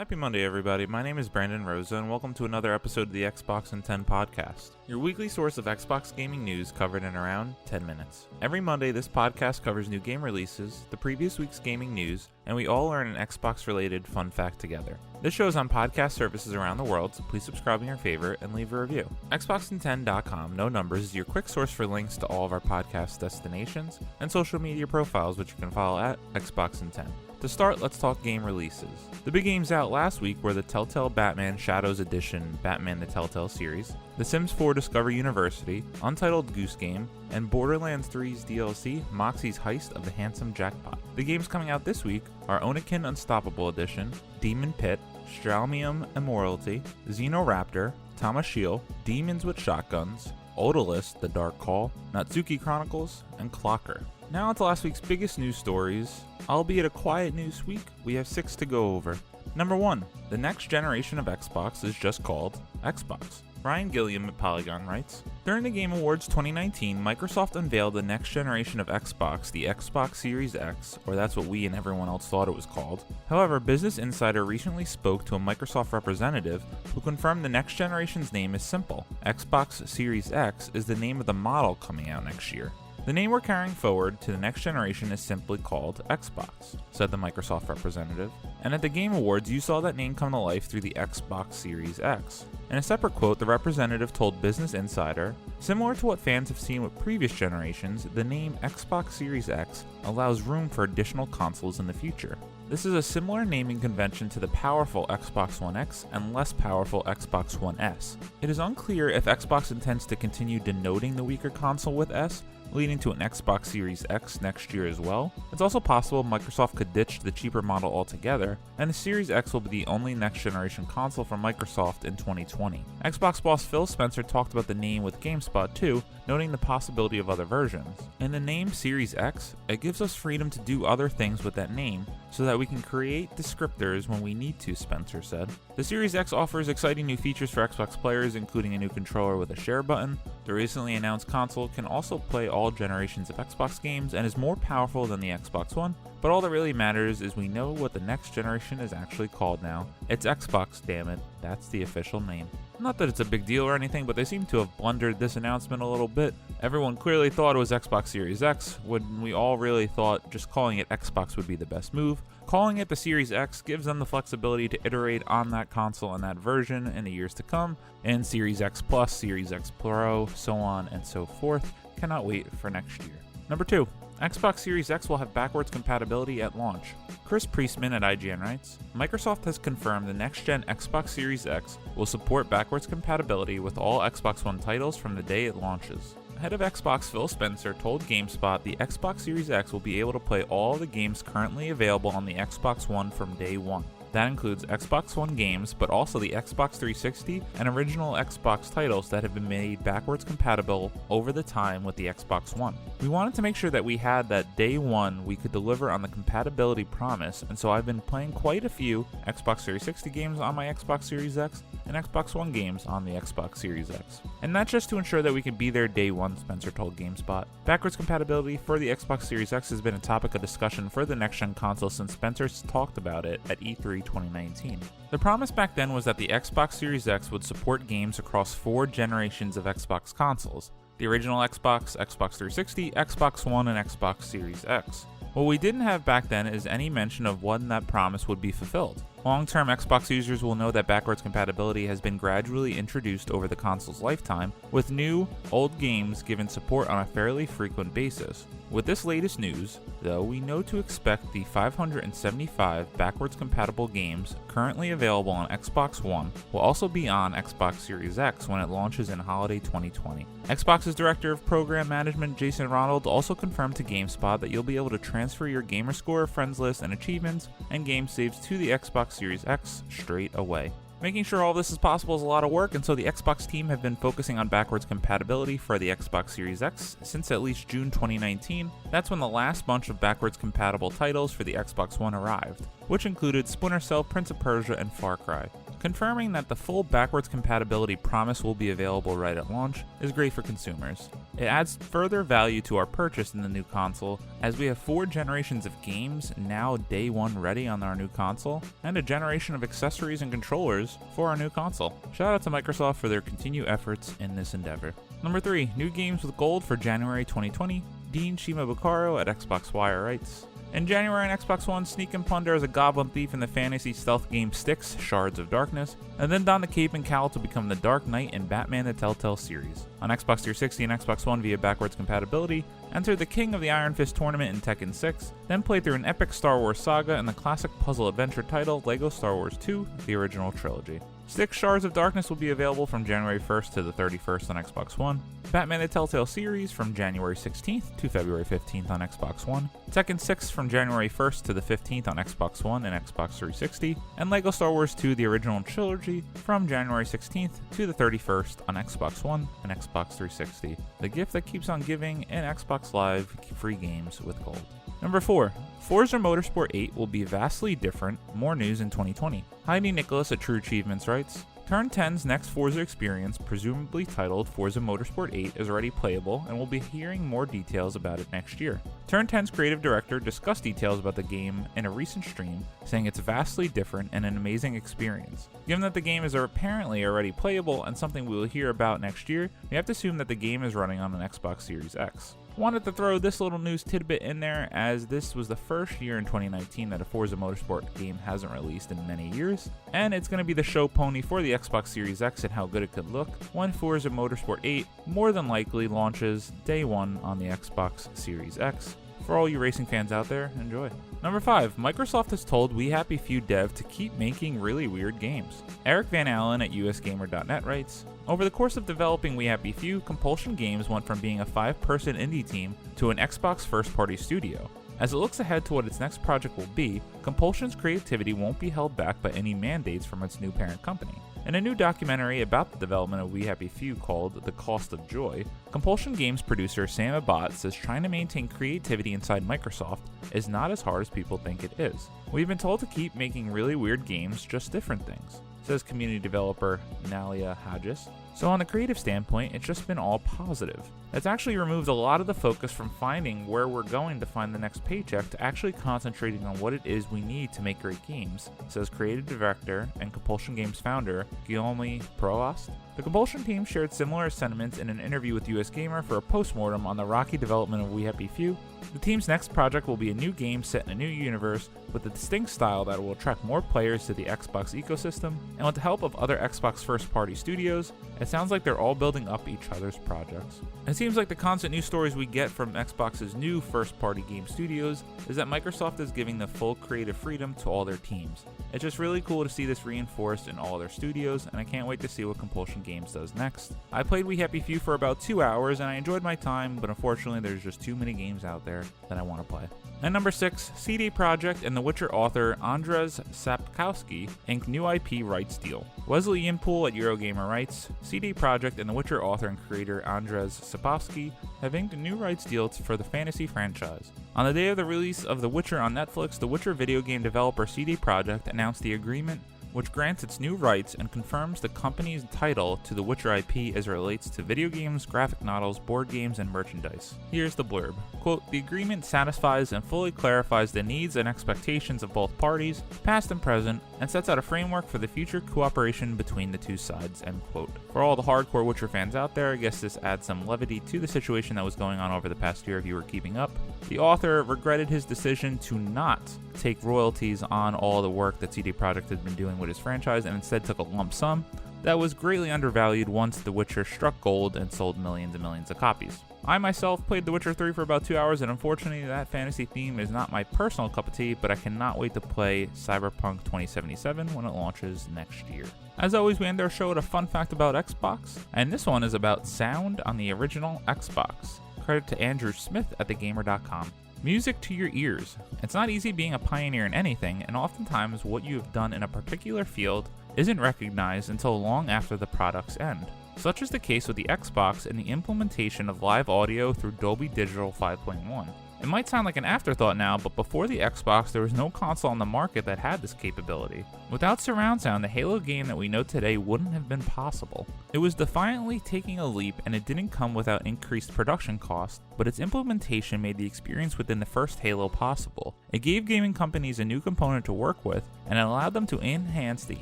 Happy Monday, everybody. My name is Brandon Rosa, and welcome to another episode of the Xbox in 10 podcast, your weekly source of Xbox gaming news covered in around 10 minutes. Every Monday, this podcast covers new game releases, the previous week's gaming news, and we all learn an Xbox-related fun fact together. This show is on podcast services around the world, so please subscribe in your favorite and leave a review. Xboxin10.com, no numbers, is your quick source for links to all of our podcast destinations and social media profiles, which you can follow at Xboxin10. To start, let's talk game releases. The big games out last week were the Telltale Batman Shadows Edition Batman the Telltale series, The Sims 4 Discovery University, Untitled Goose Game, and Borderlands 3's DLC, Moxie's Heist of the Handsome Jackpot. The games coming out this week are Oniken Unstoppable Edition, Demon Pit, Stralmium Immortality, Xenoraptor, Tamashil, Demons with Shotguns, Odalist, The Dark Call, Natsuki Chronicles, and Clocker. Now on to last week's biggest news stories. Albeit a quiet news week, we have 6 to go over. Number 1. The next generation of Xbox is just called Xbox. Ryan Gilliam at Polygon writes, during the Game Awards 2019, Microsoft unveiled the next generation of Xbox, the Xbox Series X, or that's what we and everyone else thought it was called. However, Business Insider recently spoke to a Microsoft representative who confirmed the next generation's name is simple. Xbox Series X is the name of the model coming out next year. The name we're carrying forward to the next generation is simply called Xbox, said the Microsoft representative. And at the Game Awards, you saw that name come to life through the Xbox Series X. In a separate quote, the representative told Business Insider, similar to what fans have seen with previous generations, the name Xbox Series X allows room for additional consoles in the future. This is a similar naming convention to the powerful Xbox One X and less powerful Xbox One S. It is unclear if Xbox intends to continue denoting the weaker console with S, leading to an Xbox Series X next year as well. It's also possible Microsoft could ditch the cheaper model altogether, and the Series X will be the only next generation console from Microsoft in 2020. Xbox boss Phil Spencer talked about the name with GameSpot too, noting the possibility of other versions. In the name Series X, it gives us freedom to do other things with that name, so that we can create descriptors when we need to, Spencer said. The Series X offers exciting new features for Xbox players, including a new controller with a share button. The recently announced console can also play all generations of Xbox games and is more powerful than the Xbox One, but all that really matters is we know what the next generation is actually called now. It's Xbox, damn it. That's the official name. Not that it's a big deal or anything, but they seem to have blundered this announcement a little bit. Everyone clearly thought it was Xbox Series X, when we all really thought just calling it Xbox would be the best move. Calling it the Series X gives them the flexibility to iterate on that console and that version in the years to come, and Series X Plus, Series X Pro, so on and so forth. Cannot wait for next year. Number 2. Xbox Series X will have backwards compatibility at launch. Chris Priestman at IGN writes, Microsoft has confirmed the next-gen Xbox Series X will support backwards compatibility with all Xbox One titles from the day it launches. Head of Xbox Phil Spencer told GameSpot the Xbox Series X will be able to play all the games currently available on the Xbox One from day one. That includes Xbox One games, but also the Xbox 360 and original Xbox titles that have been made backwards compatible over the time with the Xbox One. We wanted to make sure that we had that day one we could deliver on the compatibility promise, and so I've been playing quite a few Xbox 360 games on my Xbox Series X and Xbox One games on the Xbox Series X. And that's just to ensure that we can be there day one, Spencer told GameSpot. Backwards compatibility for the Xbox Series X has been a topic of discussion for the next-gen console since Spencer's talked about it at E3 2019. The promise back then was that the Xbox Series X would support games across 4 generations of Xbox consoles: the original Xbox, Xbox 360, Xbox One, and Xbox Series X. What we didn't have back then is any mention of when that promise would be fulfilled. Long-term Xbox users will know that backwards compatibility has been gradually introduced over the console's lifetime, with new, old games given support on a fairly frequent basis. With this latest news, though, we know to expect the 575 backwards compatible games currently available on Xbox One will also be on Xbox Series X when it launches in holiday 2020. Xbox's Director of Program Management Jason Ronald also confirmed to GameSpot that you'll be able to transfer your gamerscore, friends list, and achievements and game saves to the Xbox Series X straight away. Making sure all this is possible is a lot of work, and so the Xbox team have been focusing on backwards compatibility for the Xbox Series X since at least June 2019. That's when the last bunch of backwards compatible titles for the Xbox One arrived, which included Splinter Cell, Prince of Persia, and Far Cry. Confirming that the full backwards compatibility promise will be available right at launch is great for consumers. It adds further value to our purchase in the new console, as we have 4 generations of games now day one ready on our new console, and a generation of accessories and controllers for our new console. Shout out to Microsoft for their continued efforts in this endeavor. Number 3, new games with gold for January 2020. Dean Shimabukuro at Xbox Wire writes, in January on Xbox One, sneak and plunder as a goblin thief in the fantasy stealth game Styx, Shards of Darkness, and then don the cape and cowl to become the Dark Knight in Batman the Telltale series. On Xbox 360 and Xbox One via backwards compatibility, enter the King of the Iron Fist tournament in Tekken 6, then play through an epic Star Wars saga and the classic puzzle adventure title LEGO Star Wars 2, the original trilogy. Styx Shards of Darkness will be available from January 1st to the 31st on Xbox One, Batman the Telltale series from January 16th to February 15th on Xbox One, Tekken 6 from January 1st to the 15th on Xbox One and Xbox 360, and LEGO Star Wars 2 the original trilogy from January 16th to the 31st on Xbox One and Xbox 360. The gift that keeps on giving in Xbox Live free games with gold. Number 4. Forza Motorsport 8 will be vastly different, more news in 2020. Heidi Nicholas at True Achievements writes, Turn 10's next Forza experience, presumably titled Forza Motorsport 8, is already playable and we'll be hearing more details about it next year. Turn 10's creative director discussed details about the game in a recent stream, saying it's vastly different and an amazing experience. Given that the game is apparently already playable and something we will hear about next year, we have to assume that the game is running on an Xbox Series X. Wanted to throw this little news tidbit in there, as this was the first year in 2019 that a Forza Motorsport game hasn't released in many years, and it's going to be the show pony for the Xbox Series X and how good it could look when Forza Motorsport 8 more than likely launches day one on the Xbox Series X. For all you racing fans out there, enjoy. Number 5, Microsoft has told We Happy Few dev to keep making really weird games. Eric Van Allen at usgamer.net writes, over the course of developing We Happy Few, Compulsion Games went from being a 5-person indie team to an Xbox first-party studio. As it looks ahead to what its next project will be, Compulsion's creativity won't be held back by any mandates from its new parent company. In a new documentary about the development of We Happy Few called The Cost of Joy, Compulsion Games producer Sam Abbott says trying to maintain creativity inside Microsoft is not as hard as people think it is. We've been told to keep making really weird games, just different things, says community developer Nalia Hodges. So on the creative standpoint, it's just been all positive. It's actually removed a lot of the focus from finding where we're going to find the next paycheck to actually concentrating on what it is we need to make great games, says creative director and Compulsion Games founder Guillaume Provost. The Compulsion team shared similar sentiments in an interview with US Gamer for a postmortem on the rocky development of We Happy Few. The team's next project will be a new game set in a new universe with a distinct style that will attract more players to the Xbox ecosystem, and with the help of other Xbox first-party studios, it sounds like they're all building up each other's projects. It seems like the constant news stories we get from Xbox's new first-party game studios is that Microsoft is giving the full creative freedom to all their teams. It's just really cool to see this reinforced in all their studios, and I can't wait to see what Compulsion Games does next. I played We Happy Few for about 2 hours and I enjoyed my time, but unfortunately there's just too many games out there that I want to play. And number 6, CD Projekt and The Witcher author Andrzej Sapkowski ink new IP rights deal. Wesley Yinpool at Eurogamer writes, CD Projekt and The Witcher author and creator Andrzej Sapkowski have inked a new rights deal for the fantasy franchise. On the day of the release of The Witcher on Netflix, The Witcher video game developer CD Projekt announced the agreement, which grants its new rights and confirms the company's title to the Witcher IP as it relates to video games, graphic novels, board games, and merchandise. Here's the blurb. Quote, the agreement satisfies and fully clarifies the needs and expectations of both parties, past and present, and sets out a framework for the future cooperation between the two sides, end quote. For all the hardcore Witcher fans out there, I guess this adds some levity to the situation that was going on over the past year if you were keeping up. The author regretted his decision to not take royalties on all the work that CD Projekt had been doing with his franchise and instead took a lump sum that was greatly undervalued once The Witcher struck gold and sold millions and millions of copies. I myself played The Witcher 3 for about 2 hours, and unfortunately that fantasy theme is not my personal cup of tea, but I cannot wait to play Cyberpunk 2077 when it launches next year. As always, we end our show with a fun fact about Xbox, and this one is about sound on the original Xbox. Credit to Andrew Smith at thegamer.com. Music to your ears. It's not easy being a pioneer in anything, and oftentimes what you have done in a particular field isn't recognized until long after the product's end. Such is the case with the Xbox and the implementation of live audio through Dolby Digital 5.1. It might sound like an afterthought now, but before the Xbox, there was no console on the market that had this capability. Without surround sound, the Halo game that we know today wouldn't have been possible. It was defiantly taking a leap, and it didn't come without increased production costs, but its implementation made the experience within the first Halo possible. It gave gaming companies a new component to work with, and it allowed them to enhance the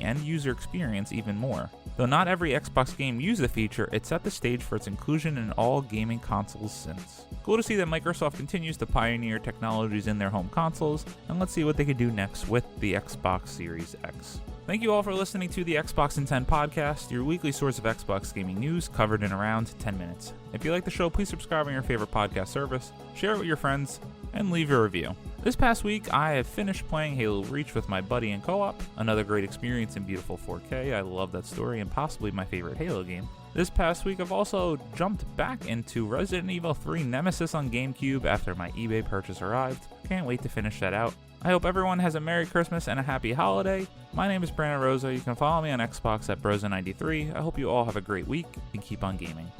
end-user experience even more. Though not every Xbox game used the feature, it set the stage for its inclusion in all gaming consoles since. Cool to see that Microsoft continues to pioneer technologies in their home consoles, and let's see what they can do next with the Xbox Series X. Thank you all for listening to the Xbox in 10 podcast, your weekly source of Xbox gaming news covered in around 10 minutes. If you like the show, please subscribe on your favorite podcast service, share it with your friends, and leave a review. This past week, I have finished playing Halo Reach with my buddy in co-op, another great experience in beautiful 4K. I love that story and possibly my favorite Halo game. This past week, I've also jumped back into Resident Evil 3 Nemesis on GameCube after my eBay purchase arrived. Can't wait to finish that out. I hope everyone has a Merry Christmas and a Happy Holiday. My name is Brandon Rosa. You can follow me on Xbox at Brosa93. I hope you all have a great week and keep on gaming.